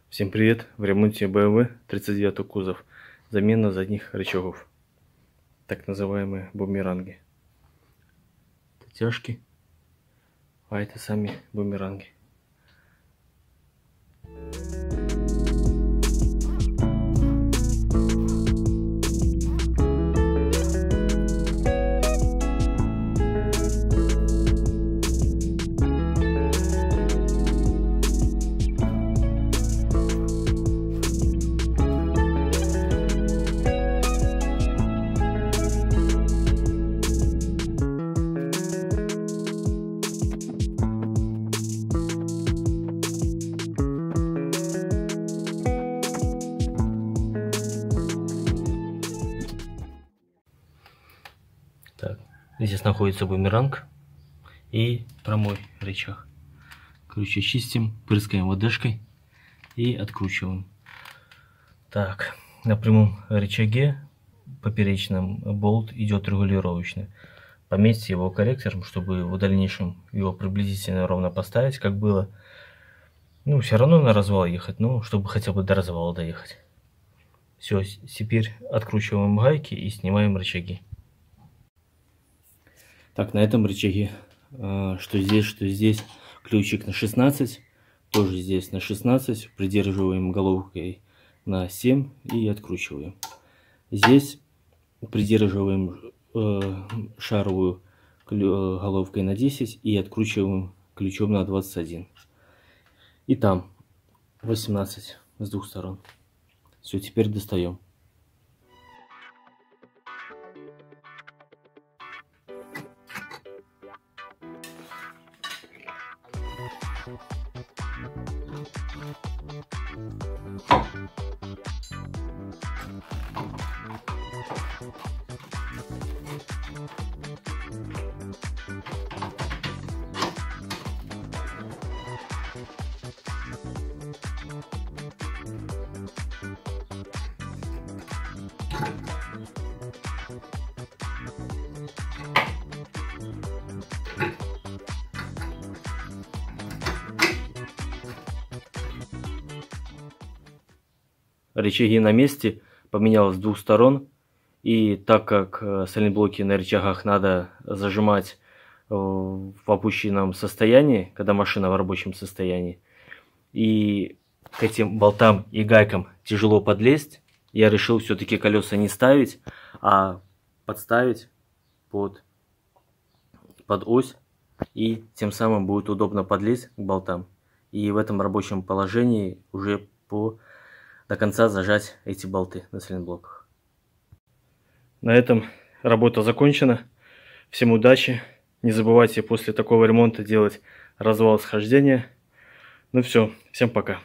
Всем привет! В ремонте BMW 39 кузов. Замена задних рычагов. Так называемые бумеранги. Это тяжки, а это сами бумеранги. Так, здесь находится бумеранг и прямой рычаг. Короче, чистим, прыскаем водышкой и откручиваем. Так, на прямом рычаге поперечном болт идет регулировочный. Пометьте его корректором, чтобы в дальнейшем его приблизительно ровно поставить, как было. Ну, все равно на развал ехать, но чтобы хотя бы до развала доехать. Все, теперь откручиваем гайки и снимаем рычаги. Так, на этом рычаге, что здесь, ключик на 16, тоже здесь на 16, придерживаем головкой на 7 и откручиваем. Здесь придерживаем шаровую головкой на 10 и откручиваем ключом на 21. И там 18 с двух сторон. Все, теперь достаем. Рычаги на месте, поменялось с двух сторон. И так как сайлентблоки на рычагах надо зажимать в опущенном состоянии, когда машина в рабочем состоянии, и к этим болтам и гайкам тяжело подлезть, я решил все-таки колеса не ставить, а подставить под ось, и тем самым будет удобно подлезть к болтам. И в этом рабочем положении уже до конца зажать эти болты на сайлентблоках. На этом работа закончена. Всем удачи. Не забывайте после такого ремонта делать развал схождения. Ну все, всем пока.